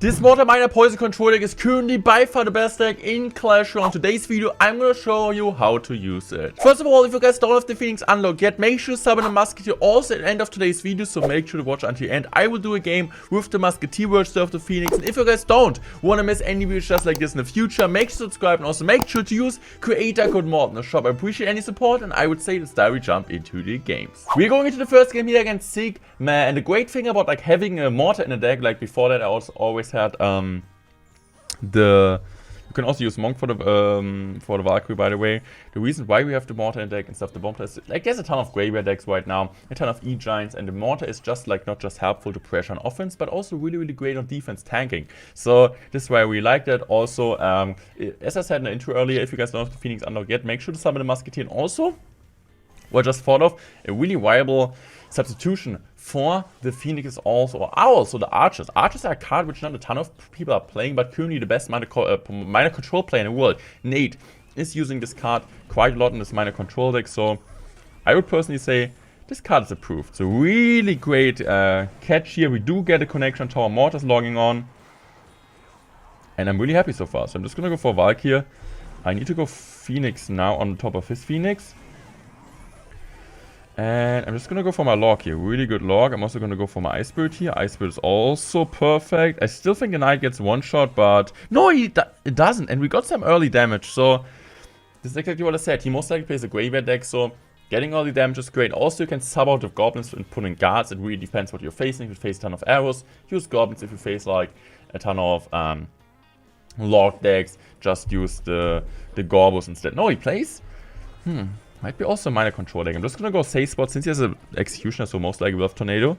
This Mortar Miner Poison Control deck is currently by far the best deck in Clash Royale. In today's video, I'm gonna show you how to use it. First of all, if you guys don't have the Phoenix unlocked yet, make sure to summon a musketeer also at the end of today's video, so make sure to watch until the end. I will do a game with the musketeer version of the Phoenix, and if you guys don't want to miss any videos just like this in the future, make sure to subscribe and also make sure to use creator code Mortar in the shop. I appreciate any support, and I would say let's directly jump into the games. We're going into the first game here against Sigma, and the great thing about like having a Mortar in a deck, like before that I also always had you can also use Monk for the Valkyrie, by the way. The reason why we have the Mortar in deck and stuff, the Bomb is like there's a ton of graveyard decks right now, a ton of E-Giants, and the Mortar is just like not just helpful to pressure on offense, but also really great on defense tanking. So this is why we like that. Also, as I said in the intro earlier, if you guys don't have the Phoenix unlocked yet, make sure to summon the Musketeer. And also, what I just thought of, a really viable substitution for the Phoenix is also the Archers. Archers are a card which not a ton of people are playing, but currently the best miner control player in the world, Nate, is using this card quite a lot in this miner control deck. So I would personally say this card is approved. It's a really great catch here. We do get a connection to our Mortars logging on, and I'm really happy so far. So I'm just gonna go for Valk here. I need to go Phoenix now on top of his Phoenix. And I'm just going to go for my log here. Really good log. I'm also going to go for my Ice Spirit here. Ice Spirit is also perfect. I still think the Knight gets one shot, but no, it doesn't. And we got some early damage. So this is exactly what I said. He most likely plays a graveyard deck. So getting early damage is great. Also, you can sub out with goblins and put in guards. It really depends what you're facing. If you face a ton of arrows, use goblins. If you face like a ton of log decks, just use the Gorbos instead. No, he plays. Might be also a minor control deck. I'm just gonna go safe spot since he has an executioner, so most likely we'll have tornado.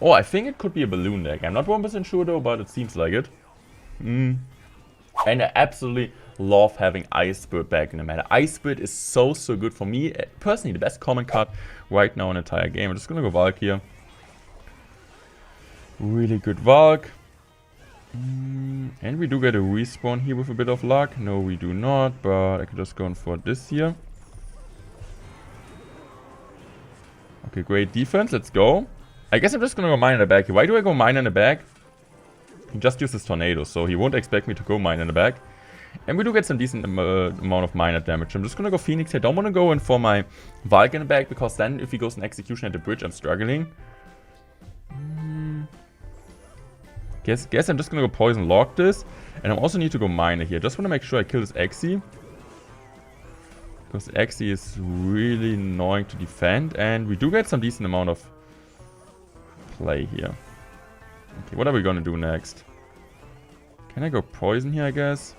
Oh, I think it could be a balloon deck. I'm not 1% sure though, but it seems like it. And I absolutely love having Ice Spirit back in the meta. Ice Spirit is so good for me. Personally, the best common card right now in the entire game. I'm just gonna go Valk here. Really good Valk. And we do get a respawn here with a bit of luck. No, we do not, but I could just go in for this here. Okay, great defense. Let's go. I guess I'm just gonna go mine in the back here. Why do I go mine in the back? He just uses tornado, so he won't expect me to go mine in the back. And we do get some decent amount of minor damage. I'm just gonna go Phoenix here. I don't want to go in for my Valk in the back, because then if he goes in execution at the bridge, I'm struggling. Guess I'm just gonna go poison lock this. And I also need to go miner here. Just want to make sure I kill this Exi, because Exi is really annoying to defend, and we do get some decent amount of play here. Okay, what are we gonna do next? Can I go poison here, I guess?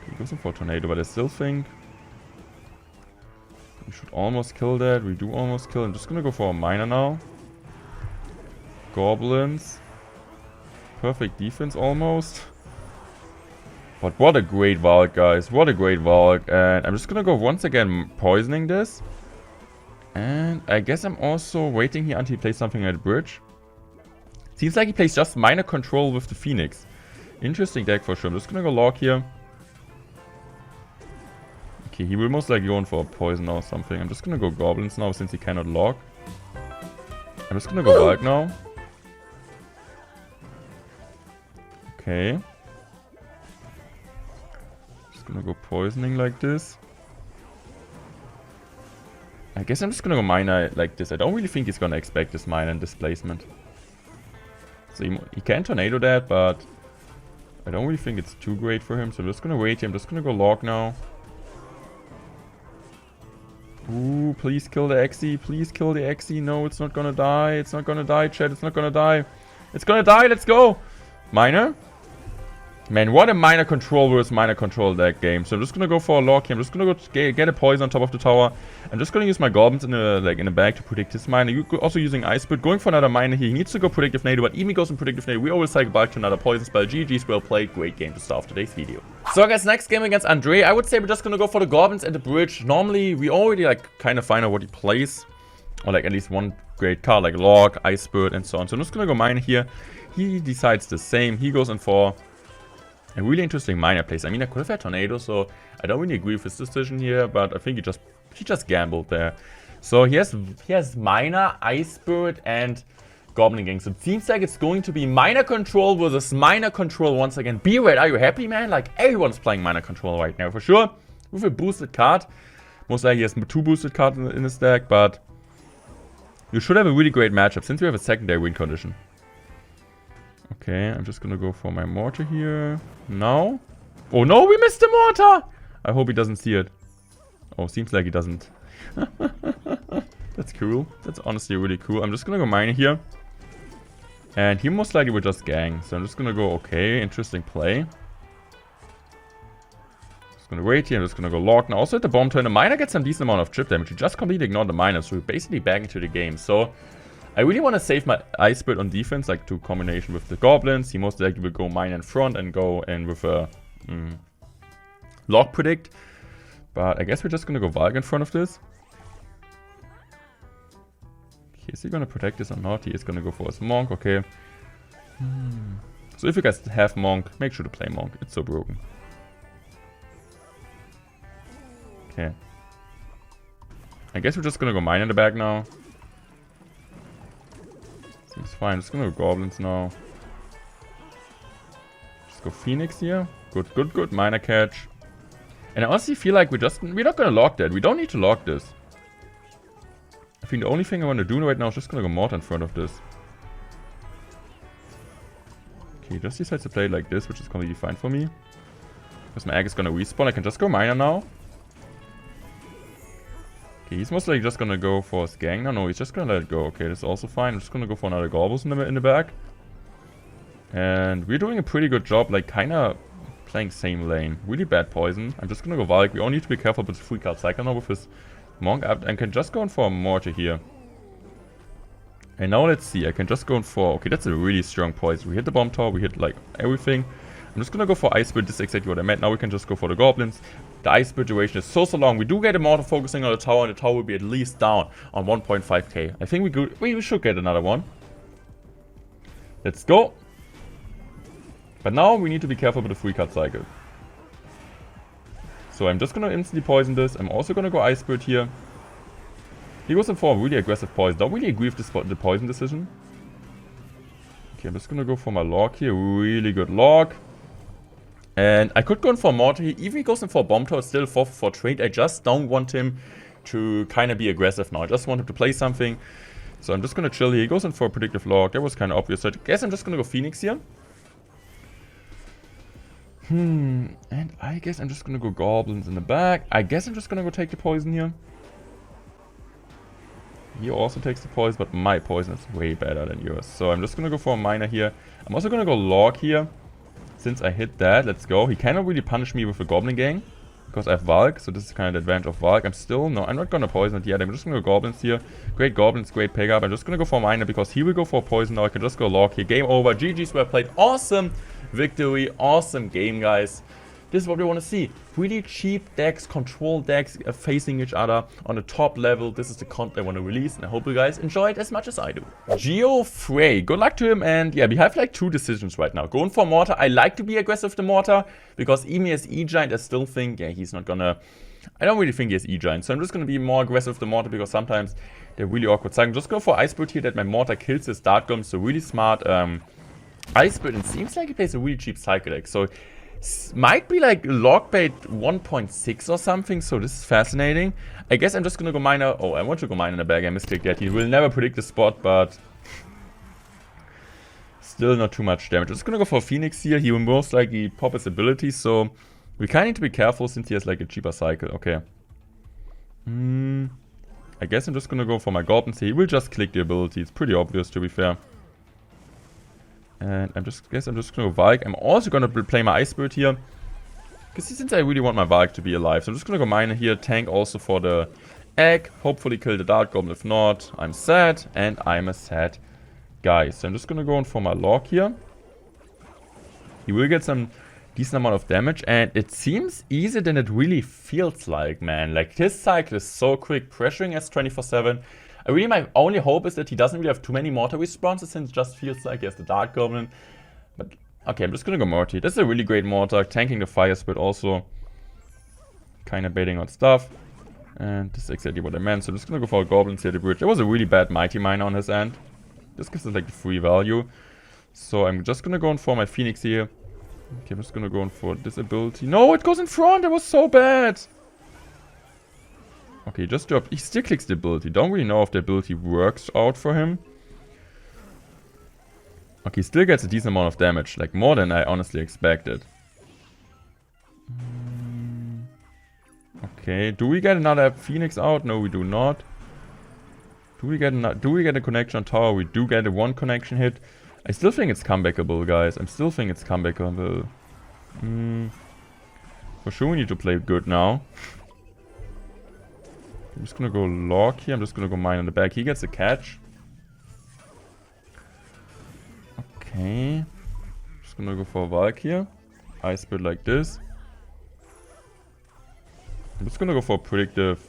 Okay, he goes in for tornado, but I still think we should almost kill that. We do almost kill. I'm just gonna go for a miner now. Goblins. Perfect defense almost. But what a great Valk, guys. What a great Valk. And I'm just gonna go once again poisoning this. And I guess I'm also waiting here until he plays something at the bridge. Seems like he plays just minor control with the Phoenix. Interesting deck for sure. I'm just gonna go log here. Okay, he will most likely go in for a poison or something. I'm just gonna go goblins now since he cannot log. I'm just gonna go Valk now. Okay. Gonna go poisoning like this. I guess I'm just gonna go miner like this. I don't really think he's gonna expect this miner and displacement. So he can tornado that, but I don't really think it's too great for him. So I'm just gonna wait here. I'm just gonna go log now. Ooh, please kill the Exi. Please kill the Exi. No, it's not gonna die. It's not gonna die, chat. It's not gonna die. It's gonna die. Let's go. Miner. Man, what a minor control versus minor control deck game. So I'm just gonna go for a lock here. I'm just gonna go get a poison on top of the tower. I'm just gonna use my goblins in the bag to predict his miner. You also using Ice Spirit. Going for another miner here. He needs to go predictive nado, but even he goes in predictive nado, we always cycle back to another poison spell. GG's, well played. Great game to start off today's video. So guys, next game against Andre. I would say we're just gonna go for the goblins at the bridge. Normally, we already like kind of find out what he plays, or like at least one great card like Log, Ice Spirit, and so on. So I'm just gonna go miner here. He decides the same. He goes in for a really interesting miner place. I mean, I could have had tornado, so I don't really agree with his decision here, but I think he just gambled there. So he has miner, Ice Spirit, and Goblin Gang. So it seems like it's going to be Miner Control versus Miner Control once again. B-Red, are you happy, man? Like, everyone's playing Miner Control right now, for sure. With a boosted card. Most likely he has 2 boosted cards in his deck, but you should have a really great matchup since we have a secondary win condition. Okay, I'm just gonna go for my mortar here. No. Oh no, we missed the mortar! I hope he doesn't see it. Oh, seems like he doesn't. That's cool. That's honestly really cool. I'm just gonna go miner here. And he most likely will just gang. So I'm just gonna go, okay, interesting play. Just gonna wait here. I'm just gonna go log. Now also at the bomb turn, the miner gets some decent amount of chip damage. You just completely ignore the miner. So we're basically back into the game. So I really want to save my Ice Spirit on defense, like to combination with the goblins. He most likely will go mine in front and go in with a log predict. But I guess we're just gonna go Valk in front of this. Okay, is he gonna protect this or not? He is gonna go for his monk, okay. So if you guys have monk, make sure to play monk. It's so broken. Okay. I guess we're just gonna go mine in the back now. Seems fine. I'm just gonna go goblins now. Just go Phoenix here. Good, good, good. Miner catch. And I honestly feel like we're not gonna lock that. We don't need to lock this. I think the only thing I want to do right now is just gonna go mortar in front of this. Okay, he just decides to play it like this, which is completely fine for me. Because my egg is gonna respawn. I can just go miner now. Okay, he's most likely just gonna go for his gang now. No, he's just gonna let it go. Okay, that's also fine. I'm just gonna go for another Gorbals in the back. And we're doing a pretty good job, like kinda playing same lane. Really bad poison. I'm just gonna go Valk. We only need to be careful with the 3-card cycle now with his monk. I can just go in for a mortar here. And now let's see. I can just go in for... Okay, that's a really strong poison. We hit the bomb tower. We hit like everything. I'm just gonna go for Ice Spirit. This is exactly what I meant. Now we can just go for the goblins. The Ice Spirit duration is so long. We do get a mortar focusing on the tower, and the tower will be at least down on 1.5k. I think we should get another one. Let's go. But now we need to be careful with the 3-card cycle. So I'm just gonna instantly poison this. I'm also gonna go Ice Spirit here. He goes in for a really aggressive poison. Don't really agree with the poison decision. Okay, I'm just gonna go for my log here. Really good log. And I could go in for a mortar here. Even if he goes in for a bomb tower, still 4/4 trade. I just don't want him to kind of be aggressive now. I just want him to play something. So I'm just gonna chill here. He goes in for a predictive log. That was kind of obvious. So I guess I'm just gonna go Phoenix here. And I guess I'm just gonna go goblins in the back. I guess I'm just gonna go take the poison here. He also takes the poison, but my poison is way better than yours. So I'm just gonna go for a miner here. I'm also gonna go log here. Since I hit that, let's go. He cannot really punish me with a goblin gang. Because I have Valk, so this is kind of the advantage of Valk. I'm not gonna poison it yet. I'm just gonna go goblins here. Great goblins, great pickup. I'm just gonna go for a miner because he will go for a poison now. I can just go log here. Game over. GG's well played. Awesome victory. Awesome game, guys. This is what we want to see. Really cheap decks, control decks facing each other on the top level. This is the content I want to release, and I hope you guys enjoy it as much as I do. Geofrey, good luck to him. And yeah, we have like 2 decisions right now. Going for mortar. I like to be aggressive with the mortar because even as E-Giant, I still think, yeah, he's not gonna... I don't really think he has E-Giant, so I'm just gonna be more aggressive with the mortar because sometimes they're really awkward. So I'm just go for Ice Spirit here that my mortar kills his Dart Golem. So really smart Ice Spirit. And it seems like he plays a really cheap cycle deck. So might be like log bait 1.6 or something, so this is fascinating. I guess I'm just gonna go miner. Oh, I want to go mine in the bag. I misclicked that. He will never predict the spot, but still not too much damage. I'm just gonna go for Phoenix here. He will most likely pop his abilities, so we kind of need to be careful since he has like a cheaper cycle. Okay. I guess I'm just gonna go for my goblins here. He will just click the ability. It's pretty obvious, to be fair. And I'm just gonna go Valk. I'm also gonna play my Ice Spirit here. Because since I really want my Valk to be alive. So I'm just gonna go miner here. Tank also for the egg. Hopefully kill the Dart Golem. If not, I'm sad. And I'm a sad guy. So I'm just gonna go in for my log here. He will get some decent amount of damage. And it seems easier than it really feels like, man. Like his cycle is so quick. Pressuring us 24/7. Really, my only hope is that he doesn't really have too many mortar responses since it just feels like he has the Dart Goblin. But, okay, I'm just gonna go mortar. This is a really great mortar. Tanking the Fire Spirit also. Kind of baiting on stuff. And this is exactly what I meant. So I'm just gonna go for a Goblins here to bridge. There was a really bad Mighty Miner on his end. This gives us like the free value. So I'm just gonna go in for my Phoenix here. Okay, I'm just gonna go in for this ability. No, it goes in front! That was so bad! Okay, just drop. He still clicks the ability. Don't really know if the ability works out for him. Okay, he still gets a decent amount of damage. Like, more than I honestly expected. Okay, do we get another Phoenix out? No, we do not. Do we get a connection on tower? We do get a 1 connection hit. I still think it's comebackable, guys. I still think it's comebackable. For sure we need to play good now. I'm just gonna go Log here. I'm just gonna go mine in the back. He gets a catch. Okay. Just gonna go for a Valk here. Ice Spirit like this. I'm just gonna go for predictive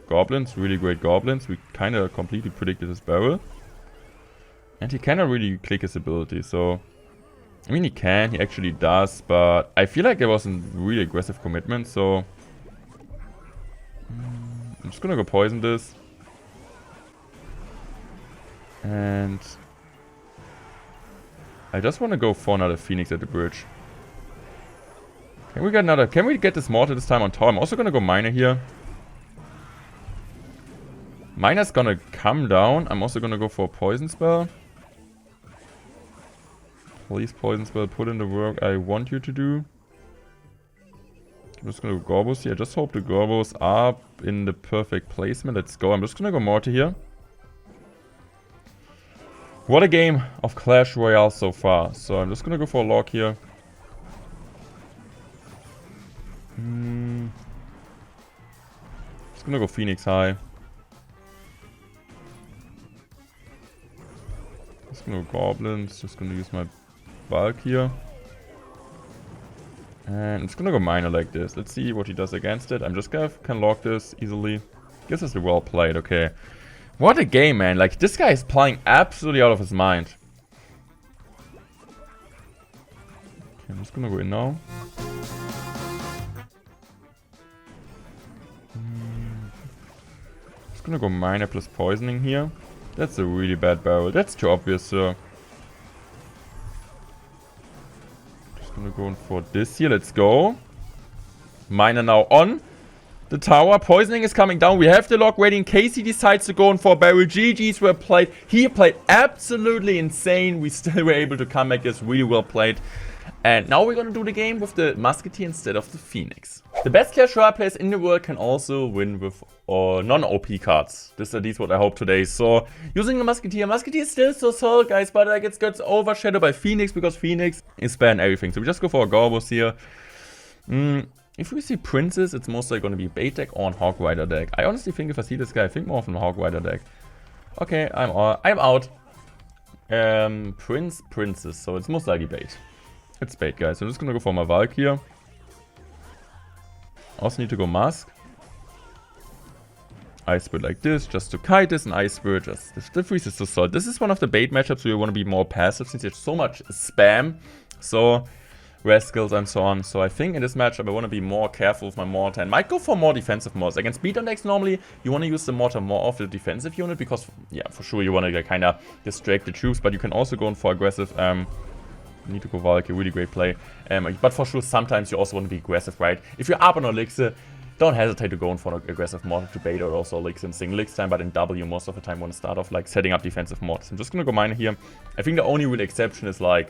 goblins. Really great goblins. We kinda completely predicted his barrel. And he cannot really click his ability, so... I mean, he can. He actually does, but... I feel like there wasn't really aggressive commitment, so... I'm just gonna go poison this. And... I just wanna go for another Phoenix at the bridge. Can we get another... Can we get this mortar this time on top? I'm also gonna go Miner here. Miner's gonna come down. I'm also gonna go for a poison spell. Please, poison spell, put in the work I want you to do. I'm just gonna go Gorbos here. I just hope the Gorbos are in the perfect placement. Let's go. I'm just gonna go Mortar here. What a game of Clash Royale so far. So I'm just gonna go for a Log here. Just gonna go Phoenix High. Just gonna go Goblins. Just gonna use my Bulk here. And I'm just gonna go Miner like this. Let's see what he does against it. I'm just gonna can log this easily. Guess it's well played, okay. What a game, man. Like, this guy is playing absolutely out of his mind. Okay, I'm just gonna go in now. Just gonna go Miner plus Poisoning here. That's a really bad barrel. That's too obvious, sir. Gonna go in for this here. Let's go. Miner now on the tower. Poisoning is coming down. We have the Log ready in case he decides to go in for a barrel. GG's were played. He played absolutely insane. We still were able to come back. This really well played. And now we're gonna do the game with the Musketeer instead of the Phoenix. The best Clash Royale players in the world can also win with non-OP cards. This is at least what I hope today. So, using the Musketeer. Musketeer is still so solid, guys, but like it gets overshadowed by Phoenix because Phoenix is banning everything. So we just go for a Gorbos here. If we see Princes, it's mostly going to be Bait deck or a Hog Rider deck. I honestly think if I see this guy, I think more of a Hog Rider deck. Okay, I'm out. Princes, so it's most likely Bait. It's Bait, guys. So I'm just gonna go for my Valk here. Also need to go Mask. Ice Spirit like this, just to kite this, and Ice Spirit just... The freeze is so solid. This is one of the Bait matchups where you want to be more passive since there's so much spam. So, Rascals and so on. So I think in this matchup I want to be more careful with my Mortar and might go for more defensive mods. Against beatdown decks normally, you want to use the Mortar more of the defensive unit because, yeah, for sure you want to kind of distract the troops, but you can also go in for aggressive... need to go Valkyrie, really great play. But for sure, sometimes you also want to be aggressive, right? If you're up on Elixir, don't hesitate to go in for an aggressive Mortar to bait or also Elixir in single Elixir time, but in W, most of the time, want to start off like setting up defensive Mortars. I'm just gonna go Miner here. I think the only real exception is like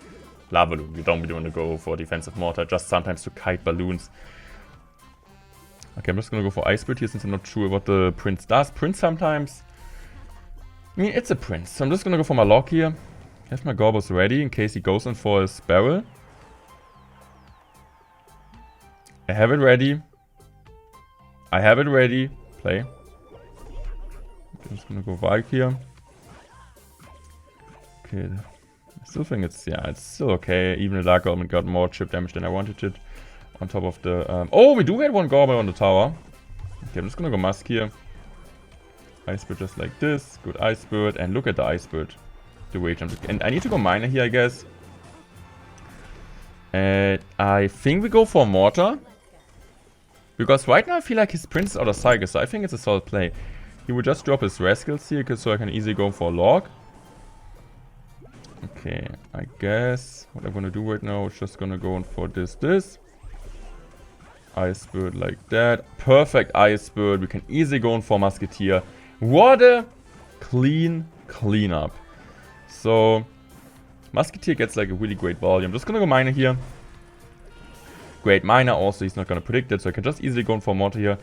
Lava Balloon. You don't really want to go for a defensive Mortar, just sometimes to kite balloons. Okay, I'm just gonna go for Ice Spirit here since I'm not sure what the Prince does. Prince sometimes... I mean, it's a Prince, so I'm just gonna go for my Log here. I have my Gorbos ready in case he goes in for his barrel. I have it ready. Play. I'm just gonna go Valk here. Okay. I still think it's, yeah, it's still okay. Even the Dark Goblin got more chip damage than I wanted it. On top of the... oh, we do get one Goblin on the tower. Okay, I'm just gonna go Musk here. Ice Spirit just like this. Good Ice Spirit. And look at the Ice Spirit. The way and I need to go Miner here, I guess. And I think we go for Mortar. Because right now I feel like his Prince is out of cycle, so I think it's a solid play. He would just drop his Rascals here, so I can easily go for a Log. Okay, I guess what I'm gonna do right now is just gonna go in for this. Ice Bird like that. Perfect Ice Bird. We can easily go in for Musketeer. What a cleanup. So, Musketeer gets like a really great volume. I'm just gonna go Miner here. Great Miner also, he's not gonna predict it, so I can just easily go in for Mortar here.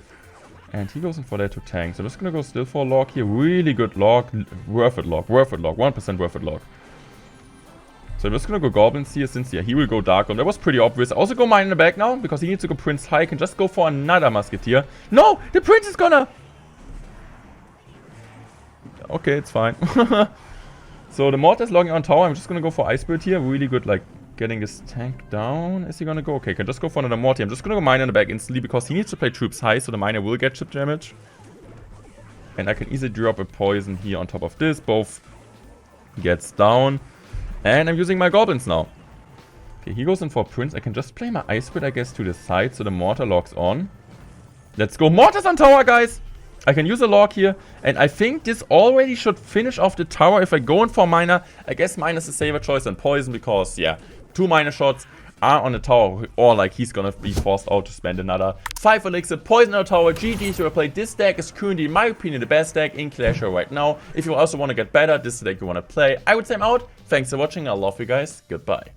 And he goes in for that to tank. So I'm just gonna go still for a log here. Really good log. Worth it log. 1% worth it log. So I'm just gonna go Goblins here since he will go Dark Golem. That was pretty obvious. I also go Mine in the back now because he needs to go Prince High. I can just go for another Musketeer. No! The Prince is gonna... Okay, it's fine. So the Mortar is logging on tower. I'm just gonna go for Ice Bird here. Really good, like, getting this tank down. Is he gonna go? Okay, I can just go for another Mortar. I'm just gonna go Mine in the back instantly because he needs to play troops high, so the Miner will get chip damage. And I can easily drop a poison here on top of this. Both gets down. And I'm using my Goblins now. Okay, he goes in for Prince. I can just play my Ice Bird, I guess, to the side so the Mortar logs on. Let's go. Mortars on tower, guys! I can use a log here. And I think this already should finish off the tower if I go in for Miner. I guess Miner's a safer choice than Poison because, yeah, 2 Miner shots are on the tower. Or, like, he's gonna be forced out to spend another 5 elixir. Poison on the tower. GG. So I play this deck is currently, in my opinion, the best deck in Clash Royale right now. If you also want to get better, this is the deck you want to play. I would say I'm out. Thanks for watching. I love you guys. Goodbye.